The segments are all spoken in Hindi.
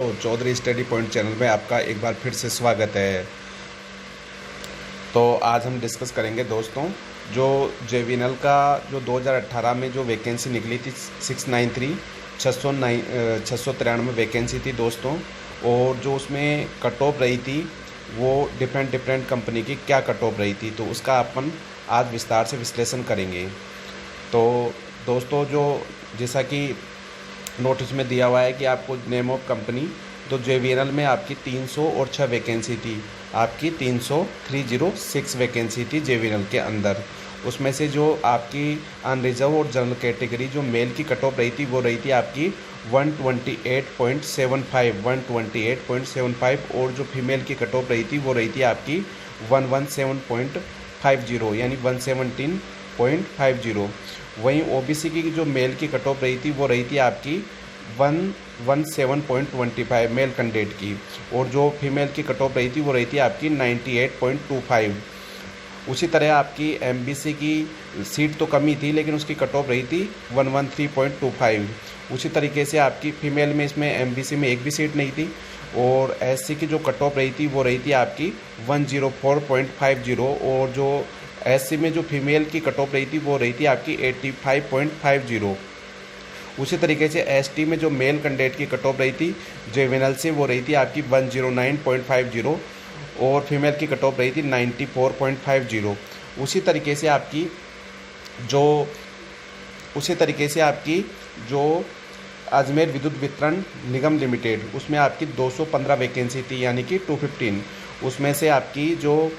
तो चौधरी स्टडी पॉइंट चैनल में आपका एक बार फिर से स्वागत है। तो आज हम डिस्कस करेंगे दोस्तों, जो जेवीएनएल का जो 2018 में जो वैकेंसी निकली थी 693 वैकेंसी थी दोस्तों, और जो उसमें कट ऑफ रही थी वो डिफरेंट कंपनी की क्या कट ऑफ रही थी, तो उसका अपन आज विस्तार से विश्लेषण करेंगे। तो दोस्तों, जो जैसा कि नोटिस में दिया हुआ है कि आपको नेम ऑफ कंपनी, तो जेवीएनएल में आपकी 306 वैकेंसी थी, आपकी 306 वैकेंसी थी जेवीएनएल के अंदर। उसमें से जो आपकी अनरिजर्व और जनरल कैटेगरी जो मेल की कट ऑफ रही थी वो रही थी आपकी 128.75 और जो फीमेल की कट ऑफ रही थी वो रही थी आपकी 117.50 यानी 117.50। वहीं ओबीसी की जो मेल की कट ऑफ रही थी वो रही थी आपकी 117.25 मेल कैंडिडेट की, और जो फीमेल की कट ऑफ रही थी वो रही थी आपकी 98.25। उसी तरह आपकी एमबीसी की सीट तो कम ही थी लेकिन उसकी कट ऑफ रही थी 113.25। उसी तरीके से आपकी फीमेल में इसमें एमबीसी में एक भी सीट नहीं थी, और एससी की जो कट ऑफ रही थी वो रही थी आपकी 104.50, और जो एससी में जो फीमेल की कट ऑफ रही थी वो रही थी आपकी 85.50। उसी तरीके से एसटी में जो मेल कैंडिडेट की कट ऑफ रही थी जेवीएनएल से वो रही थी आपकी 109.50, और फीमेल की कट ऑफ रही थी 94.50। उसी तरीके से आपकी जो अजमेर विद्युत वितरण निगम लिमिटेड, उसमें आपकी 215 वैकेंसी थी यानी कि 215। उसमें से आपकी जो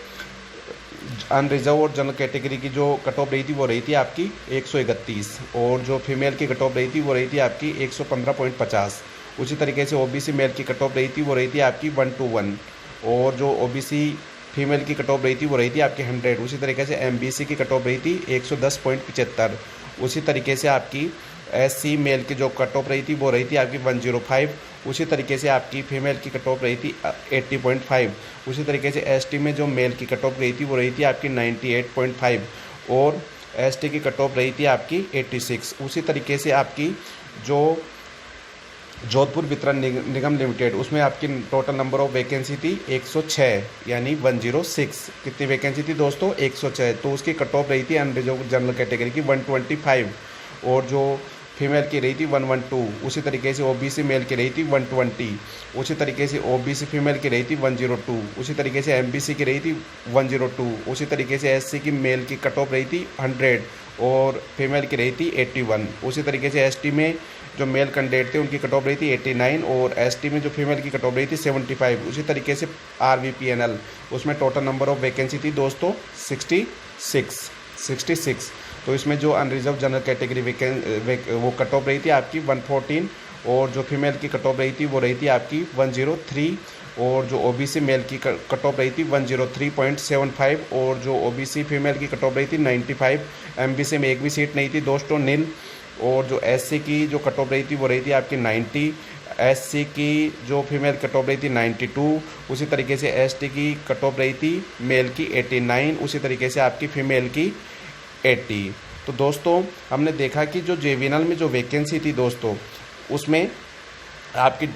अनरिजर्व और जनरल कैटेगरी की जो कट ऑफ रही थी वो रही थी आपकी 131, और जो फीमेल की कट ऑफ रही थी वो रही थी आपकी 115.50। उसी तरीके से ओबीसी मेल की कट ऑफ रही थी वो रही थी आपकी 121, और जो ओबीसी फीमेल की कट ऑफ रही थी वो रही थी आपकी 100। उसी तरीके से एमबीसी की कट ऑफ रही थी 110.75। उसी तरीके से आपकी एससी मेल की जो कट ऑफ रही थी वो रही थी आपकी 105। उसी तरीके से आपकी फीमेल की कट ऑफ रही थी 80.5। उसी तरीके से एसटी में जो मेल की कट ऑफ रही थी वो रही थी आपकी 98.5, और एसटी की कट ऑफ रही थी आपकी 86। उसी तरीके से आपकी जो जोधपुर वितरण निगम लिमिटेड, उसमें आपकी टोटल नंबर ऑफ वैकेंसी थी 106 यानी 106। कितनी वैकेंसी थी दोस्तों? 106। तो उसकी कट ऑफ रही थी अनरिजर्व जनरल कैटेगरी की 125, और जो फीमेल की रही थी 112। उसी तरीके से ओबीसी मेल की रही थी 120। उसी तरीके से ओबीसी फीमेल की रही थी 102। उसी तरीके से एमबीसी की रही थी 102। उसी तरीके से एससी की मेल की कट ऑफ रही थी 100, और फीमेल की रही थी 81। उसी तरीके से एसटी में जो मेल कैंडिडेट थे उनकी कट ऑफ रही थी 89, और एसटी में जो फीमेल की कट ऑफ रही थी 75। उसी तरीके से आरवीपीएनएल, उसमें टोटल नंबर ऑफ वैकेंसी थी दोस्तों 66। तो इसमें जो अनरिजर्व जनरल कैटेगरी वो कट ऑफ रही थी आपकी 114, और जो फीमेल की कट ऑफ रही थी वो रही थी आपकी 103, और जो ओबीसी मेल की कट ऑफ रही थी 103.75, और जो ओबीसी फीमेल की कट ऑफ रही थी 95। एमबीसी में एक भी सीट नहीं थी दोस्तों, नील। और जो एससी की जो कट ऑफ रही थी वो रही थी आपकी 90। एससी की जो फीमेल कट ऑफ रही थी 92। उसी तरीके से एसटी की कट ऑफ रही थी मेल की 89। उसी तरीके से आपकी फीमेल की 80। तो दोस्तों, हमने देखा कि जो जेवीएनएल में जो वैकेंसी थी दोस्तों, उसमें आपकी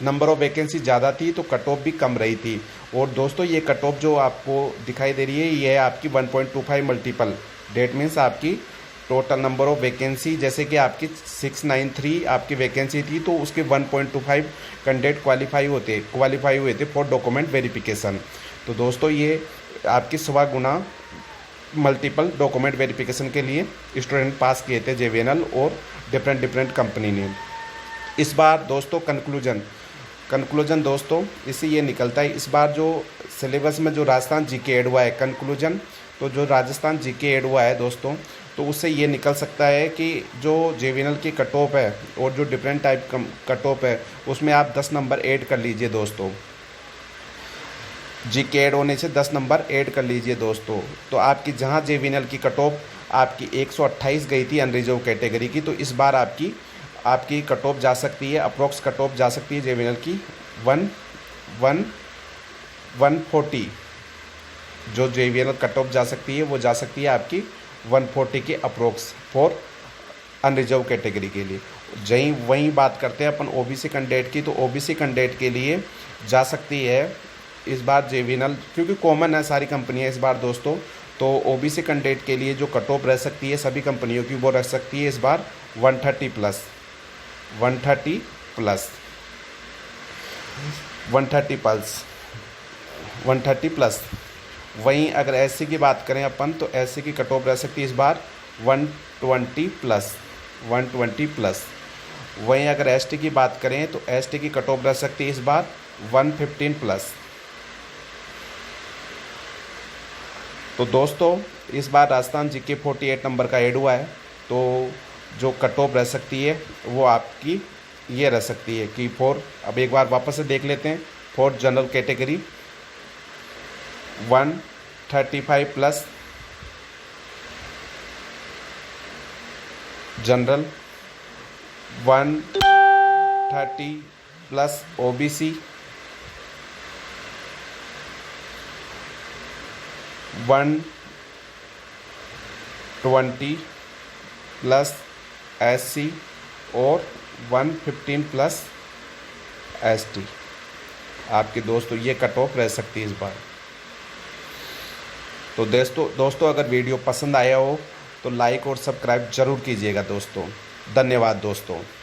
नंबर ऑफ वैकेंसी ज़्यादा थी तो कट ऑफ भी कम रही थी। और दोस्तों, ये कट ऑफ जो आपको दिखाई दे रही है ये है आपकी 1.25 मल्टीपल। डेट मीन्स आपकी टोटल नंबर ऑफ वैकेंसी, जैसे कि आपकी 693 आपकी वैकेंसी थी तो उसके 1.25 कैंडिडेट क्वालिफाई हुए थे फॉर डॉक्यूमेंट वेरिफिकेशन। तो दोस्तों, ये आपकी 1.25 गुना मल्टीपल डॉक्यूमेंट वेरिफिकेशन के लिए स्टूडेंट पास किए थे जेवीएनएल और डिफरेंट कंपनी ने। इस बार दोस्तों कंक्लूजन दोस्तों इससे ये निकलता है, इस बार जो सिलेबस में जो राजस्थान जीके ऐड हुआ है कंक्लूजन, तो जो राजस्थान जीके ऐड हुआ है दोस्तों, तो उससे ये निकल सकता है कि जो जेवीएनएल की कट ऑफ है और जो डिफरेंट टाइप कट ऑफ है उसमें आप 10 नंबर ऐड कर लीजिए दोस्तों। जीके ऐड होने से 10 नंबर ऐड कर लीजिए दोस्तों। तो आपकी जहां जेवीएनएल की कट ऑफ आपकी 128 गई थी अनरिजर्व कैटेगरी की, तो इस बार आपकी कट ऑफ जा सकती है, अप्रोक्स कट ऑफ जा सकती है जेवीएनएल की 140। जो जेवीएनएल कट ऑफ जा सकती है वो जा सकती है आपकी 140 के अप्रोक्स फॉर अनरिजर्व कैटेगरी के लिए। वहीं बात करते हैं अपन ओबीसी कैंडिडेट की। तो ओबीसी कैंडिडेट के लिए जा सकती है इस बार जेवीनल, क्योंकि कॉमन है सारी कंपनियां इस बार दोस्तों। तो ओबीसी कैंडिडेट के लिए जो कट ऑफ रह सकती है सभी कंपनियों की, वो रह सकती है इस बार 130 प्लस 130 प्लस 130 प्लस 130 प्लस। वहीं अगर एससी की बात करें अपन, तो एससी की कट ऑफ रह सकती है इस बार 120 प्लस 120 प्लस। वहीं अगर एसटी की बात करें तो एसटी की कट ऑफ रह सकती है इस बार 115 प्लस। तो दोस्तों इस बार राजस्थान जीके 48 नंबर का ऐड हुआ है, तो जो कट ऑफ रह सकती है वो आपकी ये रह सकती है कि अब एक बार वापस से देख लेते हैं। For general category 135 plus general, 130 plus OBC, 120 plus SC और 115 प्लस एसटी। आपके दोस्तों ये कट ऑफ रह सकती है इस बार। तो दोस्तों अगर वीडियो पसंद आया हो तो लाइक और सब्सक्राइब ज़रूर कीजिएगा दोस्तों। धन्यवाद दोस्तों।